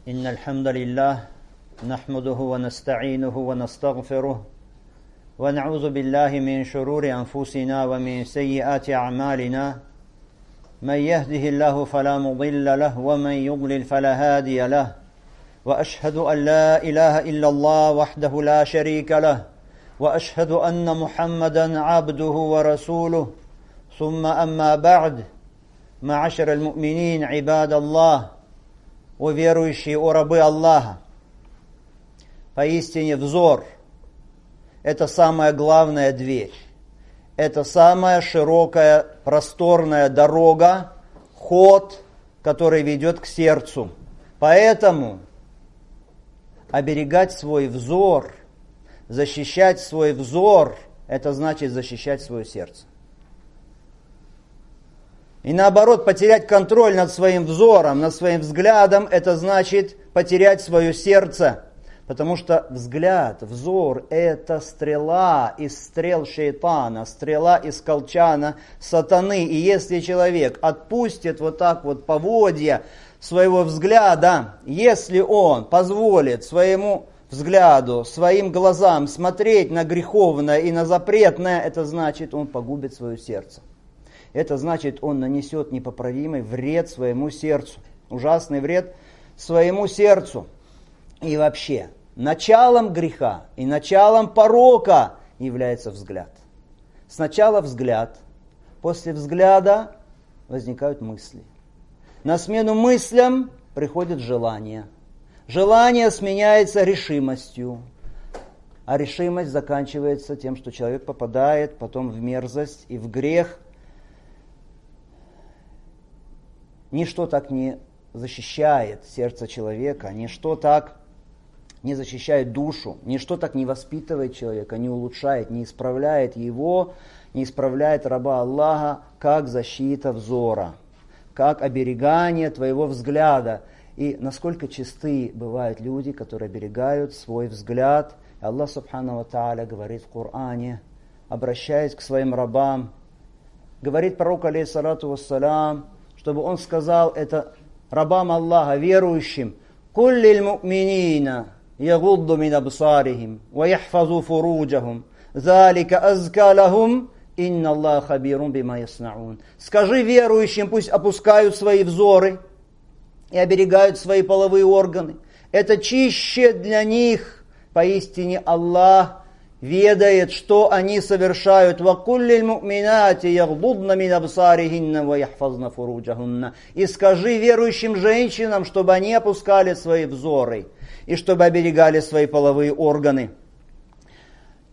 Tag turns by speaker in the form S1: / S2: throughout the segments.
S1: إن الحمد لله نحمده ونستعينه ونستغفره ونعوذ بالله من شرور أنفسنا ومن سيئات أعمالنا من يهده الله فلا مضل له ومن يضلل فلا هادي له وأشهد أن لا إله إلا الله وحده لا شريك له وأشهد أن محمدا عبده ورسوله ثم أما بعد معاشر المؤمنين عباد الله уверующие, о рабы Аллаха. Поистине взор – это самая главная дверь. Это самая широкая, просторная дорога, ход, который ведет к сердцу. Поэтому оберегать свой взор, защищать свой взор – это значит защищать свое сердце. И наоборот, потерять контроль над своим взором, над своим взглядом, это значит потерять свое сердце. Потому что взгляд, взор – это стрела из стрел шейтана, стрела из колчана сатаны. И если человек отпустит вот так вот поводья своего взгляда, если он позволит своему взгляду, своим глазам смотреть на греховное и на запретное, это значит, он погубит свое сердце. Это значит, он нанесет непоправимый вред своему сердцу. Ужасный вред своему сердцу. И вообще, началом греха и началом порока является взгляд. Сначала взгляд, после взгляда возникают мысли. На смену мыслям приходит желание. Желание сменяется решимостью. А решимость заканчивается тем, что человек попадает потом в мерзость и в грех. Ничто так не защищает сердце человека, ничто так не защищает душу, ничто так не воспитывает человека, не улучшает, не исправляет его, не исправляет раба Аллаха, как защита взора, как оберегание твоего взгляда. И насколько чисты бывают люди, которые оберегают свой взгляд. Аллах Субхану ва Тааля говорит в Коране, обращаясь к своим рабам, говорит пророк, алейхиссалату вассалям, чтобы он сказал это рабам Аллаха, верующим: «Куллиль му'минина ягудду мин абсарихим, ва яхфазу фуруджахум, залика азка лахум, инна Аллаха хабирун бима яснаун». Скажи верующим, пусть опускают свои взоры и оберегают свои половые органы. Это чище для них. Поистине Аллах ведает, что они совершают. وَقُلِّ الْمُؤْمِنَاتِ يَغْضُضْنَ مِنْ أَبْصَارِهِنَّ وَيَحْفَظْنَ فُرُوجَهُنَّ. И скажи верующим женщинам, чтобы они опускали свои взоры и чтобы оберегали свои половые органы.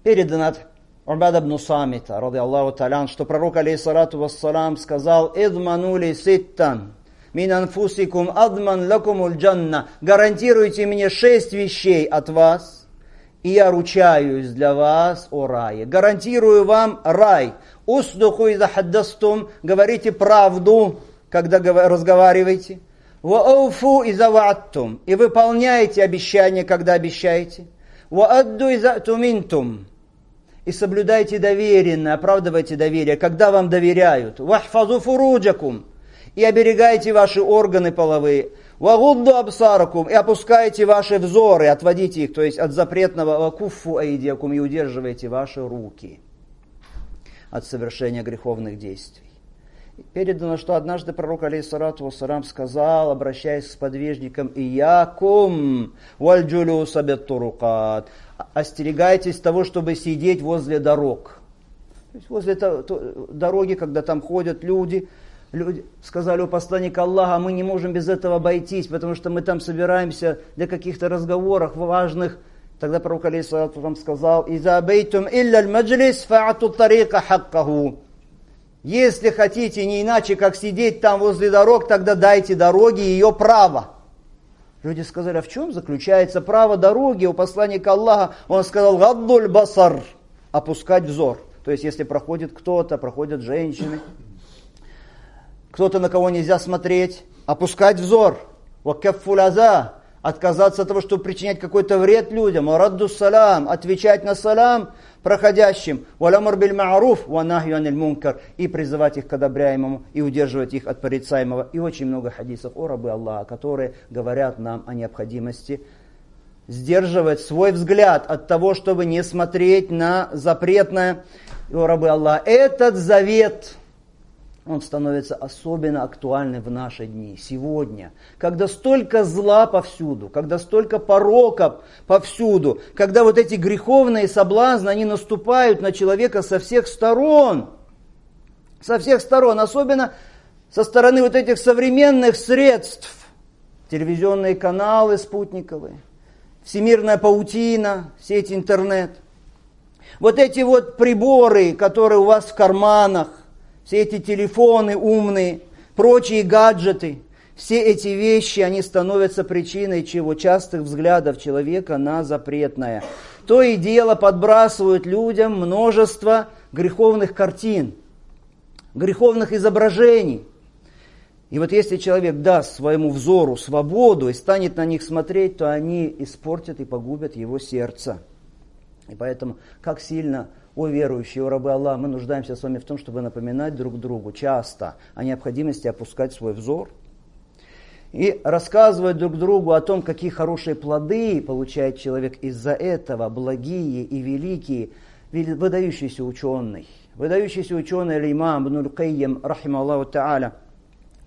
S1: Передано от Убада ибн Самита, ради Аллаху та'аля, что пророк, алейхиссалату вассалам, сказал: «Идманули ситтан мин анфусикум адман лакумуль джанна». Гарантируйте мне 6 вещей от вас, и я ручаюсь для вас о рае. Гарантирую вам рай. Усдуху иза хаддастум, говорите правду, когда разговариваете. Ва ауфу иза вааттум, и выполняйте обещания, когда обещаете. Ва адду иза туминтум, и соблюдайте доверенно, оправдывайте доверие, когда вам доверяют. Вахфазу фуруджакум, и оберегайте ваши органы половые. «Вагудду абсаракум», и опускайте ваши взоры, отводите их, то есть от запретного, «вакуффу айдиакум», и удерживайте ваши руки от совершения греховных действий. Передано, что однажды пророк, алейхиссалату вассалам, сказал, обращаясь к сподвижникам: «Иякум вальджулюса беттурукат», остерегайтесь того, чтобы сидеть возле дорог. То есть возле дороги, когда там ходят люди сказали у посланника Аллаха: мы не можем без этого обойтись, потому что мы там собираемся для каких-то разговоров важных. Тогда пророк, алейхиссалату вассалам, сказал: «Иза бейтум илля аль-маджлис фа'ату тарика хаккаху». Если хотите не иначе, как сидеть там возле дорог, тогда дайте дороге ее право. Люди сказали: а в чем заключается право дороги у посланника Аллаха? Он сказал: «Гаддуль басар», опускать взор. То есть, если проходит кто-то, проходят женщины, кто-то, на кого нельзя смотреть, опускать взор. «Вакаффуль аза», отказаться от того, чтобы причинять какой-то вред людям, радду салам, отвечать на салам проходящим, валямр биль ма'руф, ва нахью аниль мункар, и призывать их к одобряемому, и удерживать их от порицаемого. И очень много хадисов о рабы Аллаха, которые говорят нам о необходимости сдерживать свой взгляд от того, чтобы не смотреть на запретное. О рабы Аллаха, этот завет, он становится особенно актуальным в наши дни, сегодня, когда столько зла повсюду, когда столько пороков повсюду, когда вот эти греховные соблазны, они наступают на человека со всех сторон, особенно со стороны вот этих современных средств, телевизионные каналы спутниковые, всемирная паутина, сеть интернет, вот эти вот приборы, которые у вас в карманах, все эти телефоны умные, прочие гаджеты, все эти вещи, они становятся причиной чего? Частых взглядов человека на запретное. То и дело подбрасывают людям множество греховных картин, греховных изображений. И вот если человек даст своему взору свободу и станет на них смотреть, то они испортят и погубят его сердце. И поэтому, как сильно, о верующие, о рабы Аллаха, мы нуждаемся с вами в том, чтобы напоминать друг другу часто о необходимости опускать свой взор и рассказывать друг другу о том, какие хорошие плоды получает человек из-за этого, благие и великие. Выдающийся ученый имам Ибн Кайим, рахимахуллаху та'аля,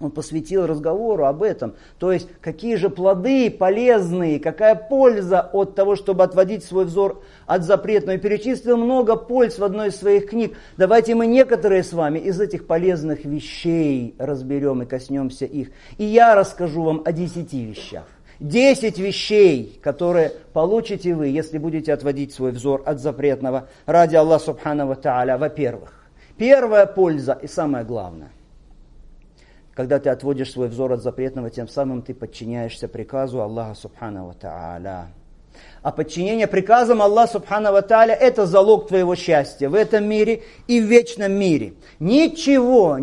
S1: он посвятил разговору об этом. То есть, какие же плоды полезные, какая польза от того, чтобы отводить свой взор от запретного. И перечислил много польз в одной из своих книг. Давайте мы некоторые с вами из этих полезных вещей разберем и коснемся их. И я расскажу вам о 10 вещах. 10 вещей, которые получите вы, если будете отводить свой взор от запретного ради Аллаха субхану ва тааля. Во-первых, первая польза и самое главное. Когда ты отводишь свой взор от запретного, тем самым ты подчиняешься приказу Аллаха субхану ва тааля. А подчинение приказам Аллаха субхану ва тааля – это залог твоего счастья в этом мире и в вечном мире. Ничего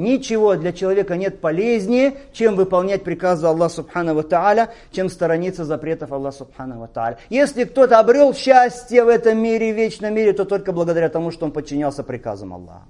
S1: для человека нет полезнее, чем выполнять приказы Аллаха субхану ва тааля, чем сторониться запретов Аллаха субхану ва тааля. Если кто-то обрел счастье в этом мире и в вечном мире, то только благодаря тому, что он подчинялся приказам Аллаха.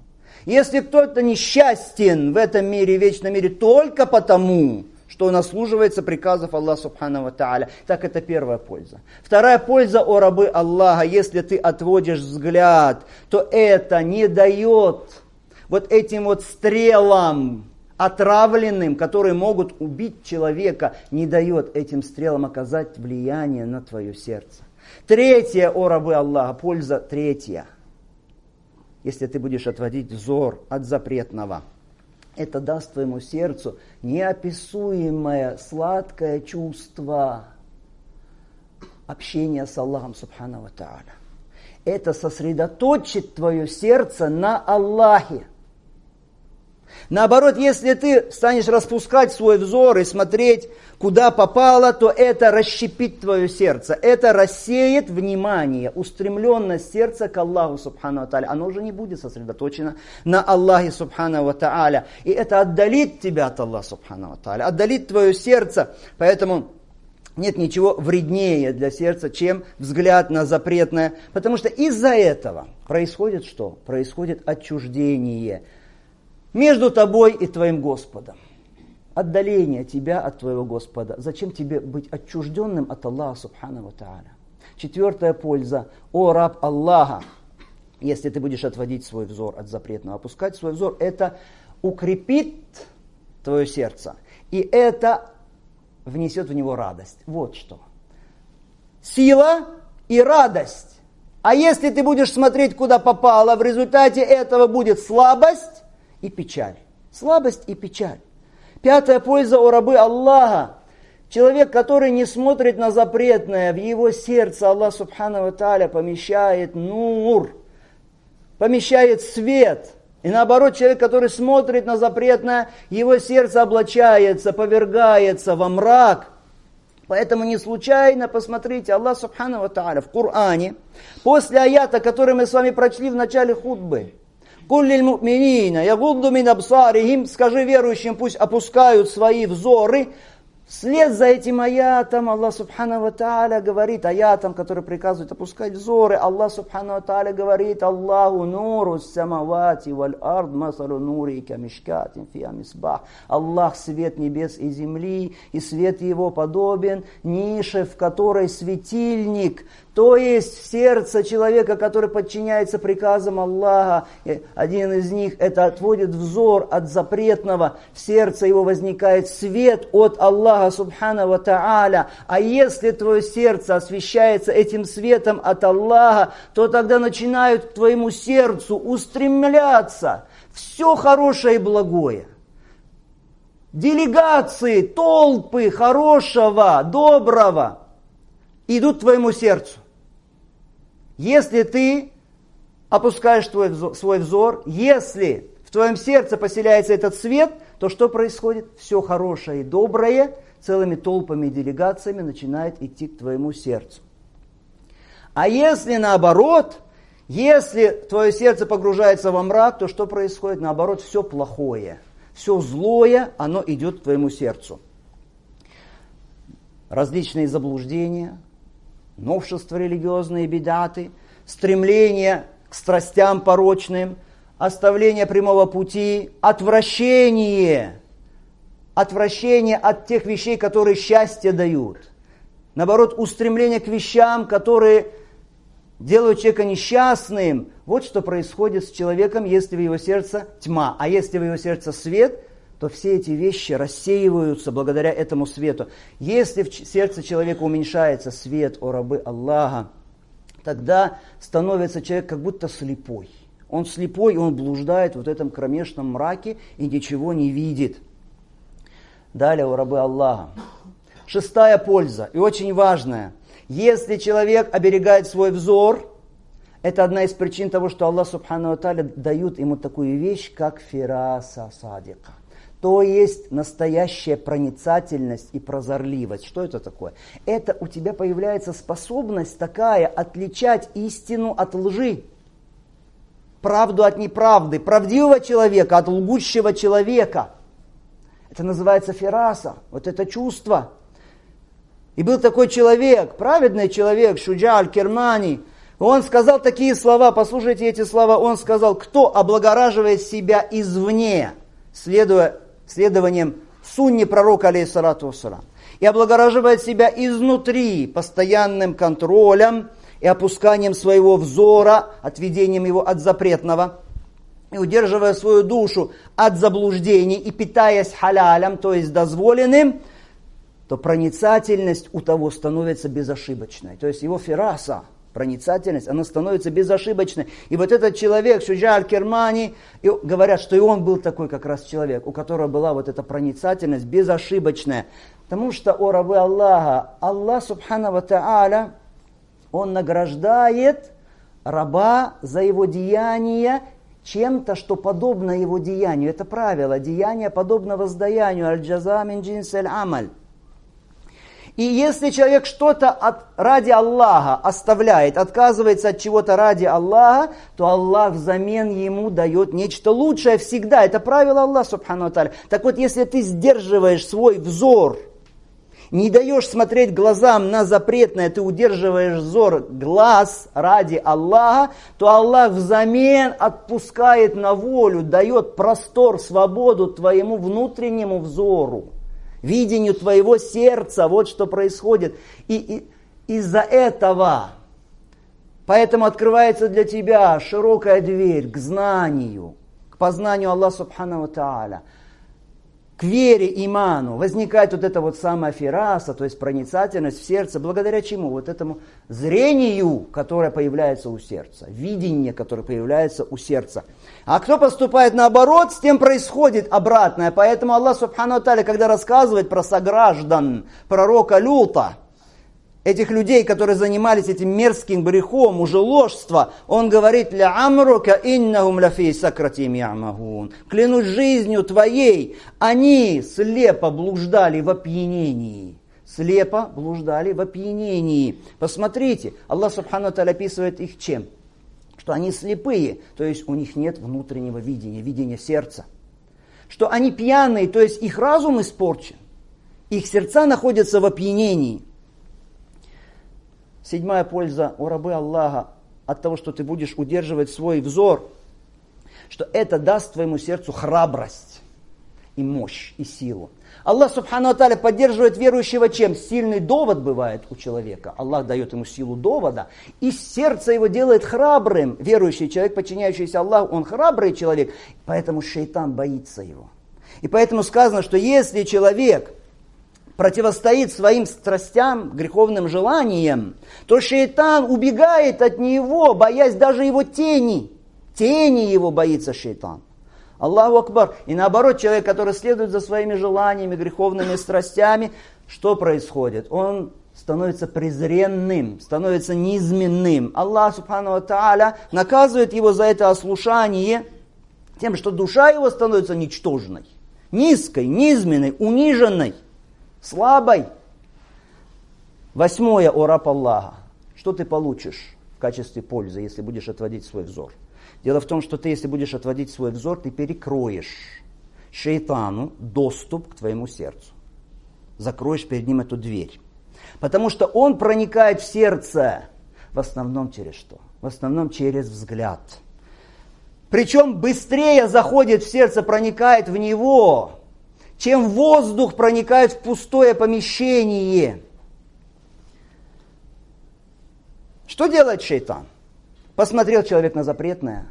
S1: Если кто-то несчастен в этом мире и в вечном мире только потому, что он ослуживается приказов Аллаха субхану ва тааля, так это первая польза. Вторая польза, о рабы Аллаха, если ты отводишь взгляд, то это не дает вот этим вот стрелам отравленным, которые могут убить человека, не дает этим стрелам оказать влияние на твое сердце. Третья, о рабы Аллаха, польза третья. Если ты будешь отводить взор от запретного, это даст твоему сердцу неописуемое сладкое чувство общения с Аллахом субхану ва тааля. Это сосредоточит твое сердце на Аллахе. Наоборот, если ты станешь распускать свой взор и смотреть, куда попало, то это расщепит твое сердце. Это рассеет внимание, устремленность сердца к Аллаху субхану ва тааля. Оно уже не будет сосредоточено на Аллахе субхану ва тааля. И это отдалит тебя от Аллаха субхану ва тааля, отдалит твое сердце. Поэтому нет ничего вреднее для сердца, чем взгляд на запретное. Потому что из-за этого происходит что? Происходит отчуждение между тобой и твоим Господом. Отдаление тебя от твоего Господа. Зачем тебе быть отчужденным от Аллаха субхану ва тааля? Четвертая польза. О раб Аллаха, если ты будешь отводить свой взор от запретного, опускать свой взор, это укрепит твое сердце. И это внесет в него радость. Вот что. Сила и радость. А если ты будешь смотреть, куда попало, в результате этого будет слабость и печаль. Слабость и печаль. Пятая польза, о рабы Аллаха. Человек, который не смотрит на запретное, в его сердце Аллах субхану ва тааля помещает нур, помещает свет. И наоборот, человек, который смотрит на запретное, его сердце облачается, повергается во мрак. Поэтому не случайно, посмотрите, Аллах субхану ва тааля в Коране, после аята, который мы с вами прочли в начале хутбы, «Куллиль му'минина ягудду мин абсарихим», скажи верующим, пусть опускают свои взоры Вслед за этим аятом Аллах Субхану ва Тааля говорит, аятом, который приказывает опускать взоры, Аллах Субхану ва Тааля говорит, Аллаху нуру самавати валь ард масалу нури камишкатин фиа мисбах. Аллах свет небес и земли, и свет его подобен нише, в которой светильник. То есть в сердце человека, который подчиняется приказам Аллаха, один из них это отводит взор от запретного, в сердце его возникает свет от Аллаха Субхану ва Тааля. А если твое сердце освещается этим светом от Аллаха, то тогда начинают к твоему сердцу устремляться все хорошее и благое. Делегации, толпы хорошего, доброго идут к твоему сердцу. Если ты опускаешь свой взор, если в твоем сердце поселяется этот свет, то что происходит? Все хорошее и доброе целыми толпами и делегациями начинает идти к твоему сердцу. А если наоборот, если твое сердце погружается во мрак, то что происходит? Наоборот, все плохое, все злое, оно идет к твоему сердцу. Различные заблуждения, новшества религиозные, бидаты, стремление к страстям порочным, оставление прямого пути, отвращение от тех вещей, которые счастье дают. Наоборот, устремление к вещам, которые делают человека несчастным. Вот что происходит с человеком, если в его сердце тьма, а если в его сердце свет, то все эти вещи рассеиваются благодаря этому свету. Если в сердце человека уменьшается свет, о рабы Аллаха, тогда становится человек как будто слепой. Он слепой, он блуждает в этом кромешном мраке и ничего не видит. Далее, о рабы Аллаха. Шестая польза, и очень важная. Если человек оберегает свой взор, это одна из причин того, что Аллах Субхану ва Тааля дает ему такую вещь, как фираса садика. То есть настоящая проницательность и прозорливость. Что это такое? Это у тебя появляется способность такая отличать истину от лжи, правду от неправды, правдивого человека от лгущего человека. Это называется фираса, вот это чувство. И был такой человек, праведный человек, Шуджа аль-Кирмани. Он сказал такие слова, послушайте эти слова. Он сказал, кто облагораживает себя извне, следованием сунне пророка, алейхиссалату вассалам, и облагораживает себя изнутри постоянным контролем и опусканием своего взора, отведением его от запретного, и удерживая свою душу от заблуждений и питаясь халялем, то есть дозволенным, то проницательность у того становится безошибочной. То есть его фираса, проницательность, она становится безошибочной. И вот этот человек, Шуджа аль-Кирмани, говорят, что и он был такой как раз человек, у которого была вот эта проницательность безошибочная. Потому что, о рабы Аллаха, Аллах Субхану ва Тааля, Он награждает раба за его деяния чем-то, что подобно его деянию. Это правило. Деяние подобно воздаянию. Аль-джаза мин джинсиль амаль. И если человек что-то ради Аллаха оставляет, отказывается от чего-то ради Аллаха, то Аллах взамен ему дает нечто лучшее всегда. Это правило Аллаха Субхану ва Тааля. Так вот, если ты сдерживаешь свой взор, не даешь смотреть глазам на запретное, ты удерживаешь взор глаз ради Аллаха, то Аллах взамен отпускает на волю, дает простор, свободу твоему внутреннему взору, видению твоего сердца. Вот что происходит. И из-за этого, поэтому открывается для тебя широкая дверь к знанию, к познанию Аллаха Субхану ва Тааля, к вере, иману. Возникает вот эта вот самая фираса, то есть проницательность в сердце, благодаря чему? Вот этому зрению, которое появляется у сердца, видение, которое появляется у сердца. А кто поступает наоборот, с тем происходит обратное. Поэтому Аллах Субхану ва Тааля, когда рассказывает про сограждан пророка Люта, этих людей, которые занимались этим мерзким грехом, мужеложства, он говорит: «Ля амрука иннахум лафи сакратим ямахун». Клянусь жизнью твоей, они слепо блуждали в опьянении. Слепо блуждали в опьянении. Посмотрите, Аллах Субхану ва Тааля описывает их чем? Что они слепые, то есть у них нет внутреннего видения, видения сердца. Что они пьяные, то есть их разум испорчен. Их сердца находятся в опьянении. 7-я польза у рабы Аллаха от того, что ты будешь удерживать свой взор, что это даст твоему сердцу храбрость и мощь, и силу. Аллах Субхану ва Тааля поддерживает верующего чем? Сильный довод бывает у человека. Аллах дает ему силу довода, и сердце его делает храбрым. Верующий человек, подчиняющийся Аллаху, он храбрый человек, поэтому шейтан боится его. И поэтому сказано, что если человек противостоит своим страстям, греховным желаниям, то шейтан убегает от него, боясь даже его тени. Тени его боится шейтан. Аллаху Акбар. И наоборот, человек, который следует за своими желаниями, греховными страстями, что происходит? Он становится презренным, становится низменным. Аллах Субхану ва Тааля наказывает его за это ослушание тем, что душа его становится ничтожной, низкой, низменной, униженной, слабой. 8-е, о раб Аллаха. Что ты получишь в качестве пользы, если будешь отводить свой взор? Дело в том, что ты, если будешь отводить свой взор, ты перекроешь шейтану доступ к твоему сердцу. Закроешь перед ним эту дверь. Потому что он проникает в сердце в основном через что? В основном через взгляд. Причем быстрее заходит в сердце, проникает в него, чем воздух проникает в пустое помещение. Что делает шейтан? Посмотрел человек на запретное,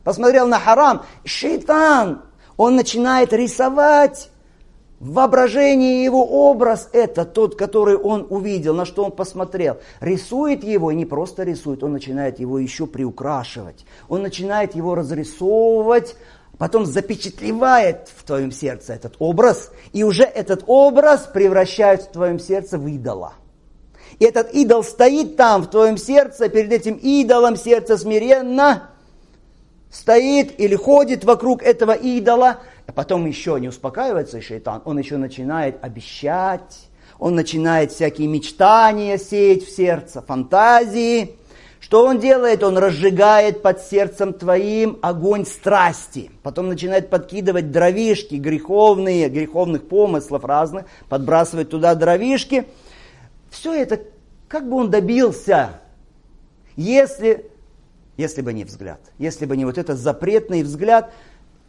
S1: посмотрел на харам. Шейтан, он начинает рисовать в воображении его образ. Это тот, который он увидел, на что он посмотрел. Рисует его, и не просто рисует, он начинает его еще приукрашивать. Он начинает его разрисовывать, потом запечатлевает в твоем сердце этот образ. И уже этот образ превращает в твоем сердце в идола. И этот идол стоит там, в твоем сердце, перед этим идолом сердце смиренно стоит или ходит вокруг этого идола. А потом еще не успокаивается шейтан, он еще начинает обещать, он начинает всякие мечтания сеять в сердце, фантазии. Что он делает? Он разжигает под сердцем твоим огонь страсти. Потом начинает подкидывать дровишки греховных помыслов разных, подбрасывать туда дровишки. Все это, как бы он добился, если бы не взгляд, если бы не вот этот запретный взгляд,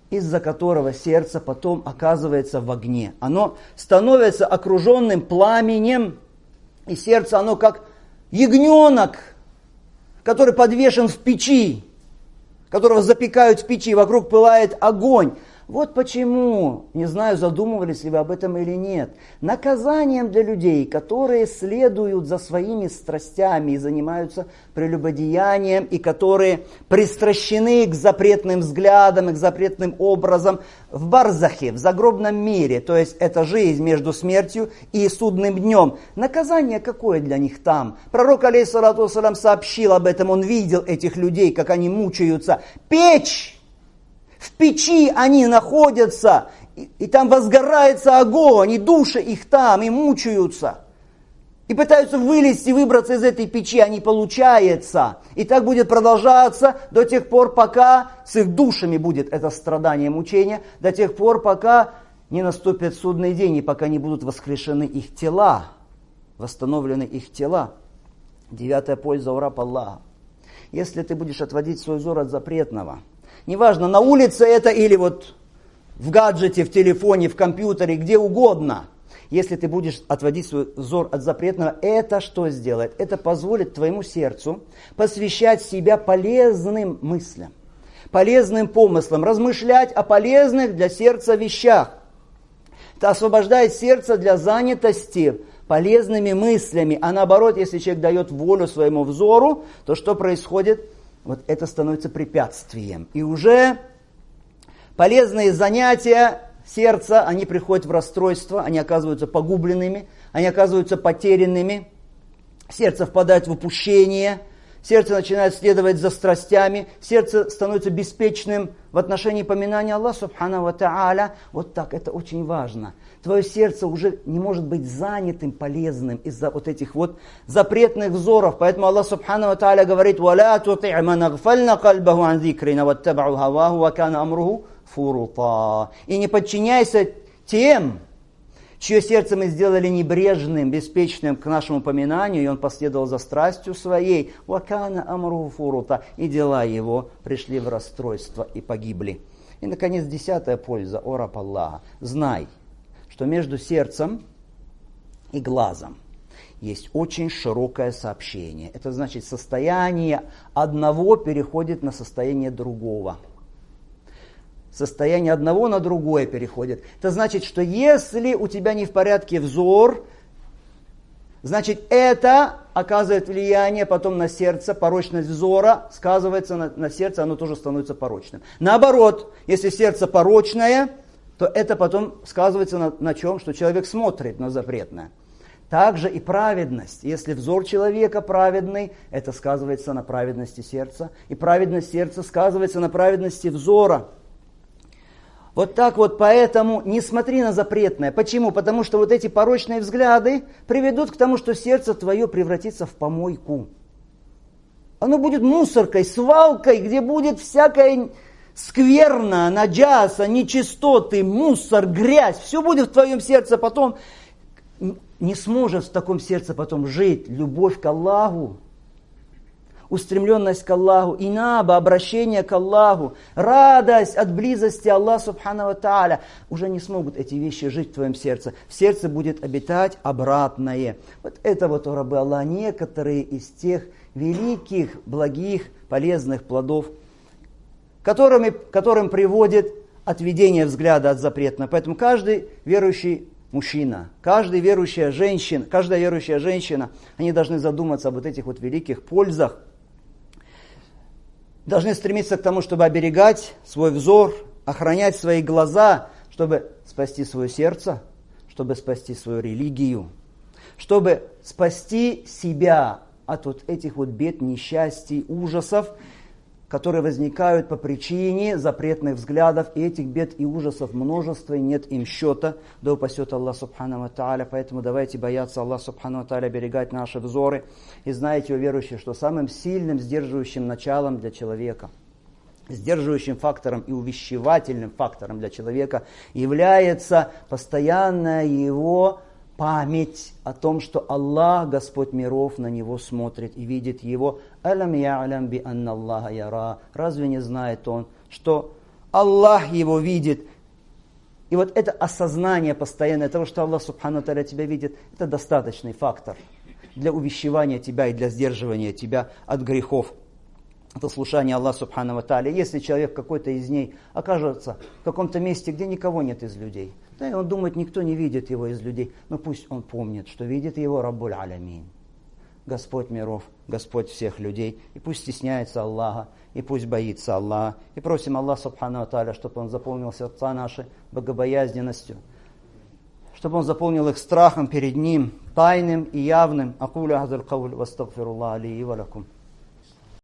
S1: из-за которого сердце потом оказывается в огне. Оно становится окруженным пламенем, и сердце, оно как ягненок, который подвешен в печи, которого запекают в печи, вокруг пылает огонь. Вот почему, не знаю, задумывались ли вы об этом или нет, наказанием для людей, которые следуют за своими страстями и занимаются прелюбодеянием, и которые пристращены к запретным взглядам и к запретным образам в барзахе, в загробном мире, то есть это жизнь между смертью и судным днем. Наказание какое для них там? Пророк, алейхиссалату вассалям, сообщил об этом, он видел этих людей, как они мучаются. Печь! В печи они находятся, и там возгорается огонь, и души их там, и мучаются. И пытаются вылезти, выбраться из этой печи, а не получается. И так будет продолжаться до тех пор, пока с их душами будет это страдание, мучение, до тех пор, пока не наступит судный день, и пока не будут воскрешены их тела, восстановлены их тела. 9-я польза у раб Аллаха. Если ты будешь отводить свой взор от запретного, неважно, на улице это или вот в гаджете, в телефоне, в компьютере, где угодно. Если ты будешь отводить свой взор от запретного, это что сделает? Это позволит твоему сердцу посвящать себя полезным мыслям, полезным помыслам, размышлять о полезных для сердца вещах. Это освобождает сердце для занятости полезными мыслями. А наоборот, если человек дает волю своему взору, то что происходит? Вот это становится препятствием. И уже полезные занятия сердца, они приходят в расстройство, они оказываются погубленными, они оказываются потерянными. Сердце впадает в упущение, сердце начинает следовать за страстями, сердце становится беспечным в отношении поминания Аллаха Субхану ва Тааля. Вот так, это очень важно. Твое сердце уже не может быть занятым, полезным из-за вот этих вот запретных взоров. Поэтому Аллах Субхану ва Тааля говорит: «Валя тути' ман агфальна кальбаху ан зикрина ваттабау хаваху ва кана амруху фурута». И не подчиняйся тем, чье сердце мы сделали небрежным, беспечным к нашему поминанию, и он последовал за страстью своей, вакана амруху фурута, и дела его пришли в расстройство и погибли. И, наконец, 10-я польза, о раб Аллаха. Знай, что между сердцем и глазом есть очень широкое сообщение. Это значит, состояние одного переходит на состояние другого. Состояние одного на другое переходит. Это значит, что если у тебя не в порядке взор, значит, это оказывает влияние потом на сердце, порочность взора сказывается на сердце, оно тоже становится порочным. Наоборот, если сердце порочное, то это потом сказывается на чем? Что человек смотрит на запретное. Также и праведность. Если взор человека праведный, это сказывается на праведности сердца. И праведность сердца сказывается на праведности взора. Вот так вот, поэтому не смотри на запретное. Почему? Потому что вот эти порочные взгляды приведут к тому, что сердце твое превратится в помойку. Оно будет мусоркой, свалкой, где будет всякая скверна, наджаса, нечистоты, мусор, грязь. Все будет в твоем сердце потом. Не сможешь в таком сердце потом жить. Любовь к Аллаху, устремленность к Аллаху, инаба, обращение к Аллаху, радость от близости Аллаха Субхану ва Тааля. Уже не смогут эти вещи жить в твоем сердце. В сердце будет обитать обратное. Вот это вот, о рабы Аллаха, некоторые из тех великих, благих, полезных плодов, которым приводит отведение взгляда от запретного. Поэтому каждый верующий мужчина, каждая верующая женщина, они должны задуматься об вот этих вот великих пользах. Должны стремиться к тому, чтобы оберегать свой взор, охранять свои глаза, чтобы спасти свое сердце, чтобы спасти свою религию, чтобы спасти себя от вот этих вот бед, несчастий, ужасов, которые возникают по причине запретных взглядов. И этих бед и ужасов множество, и нет им счета. Да упасет Аллах Субхану ва Тааля. Поэтому давайте бояться Аллаха Субхану ва Тааля, оберегать наши взоры. И знаете, о верующие, что самым сильным сдерживающим началом для человека, сдерживающим фактором и увещевательным фактором для человека является постоянная его память о том, что Аллах, Господь миров, на него смотрит и видит его. «Алям я'лям би анна Аллаха яра». Разве не знает он, что Аллах его видит? И вот это осознание постоянное того, что Аллах Субхану Тааля тебя видит, это достаточный фактор для увещевания тебя и для сдерживания тебя от грехов. Это слушание Аллаха Субхану Тааля. Если человек какой-то из ней окажется в каком-то месте, где никого нет из людей, да, и он думает, никто не видит его из людей, но пусть он помнит, что видит его Раббуль Алямин, Господь миров, Господь всех людей, и пусть стесняется Аллаха, и пусть боится Аллаха, и просим Аллаха Субхану Тааля, чтобы он заполнил сердца наши богобоязненностью, чтобы он заполнил их страхом перед Ним, тайным и явным. Акуля хазаль кауль, вастагфируллах ли и ва лакум.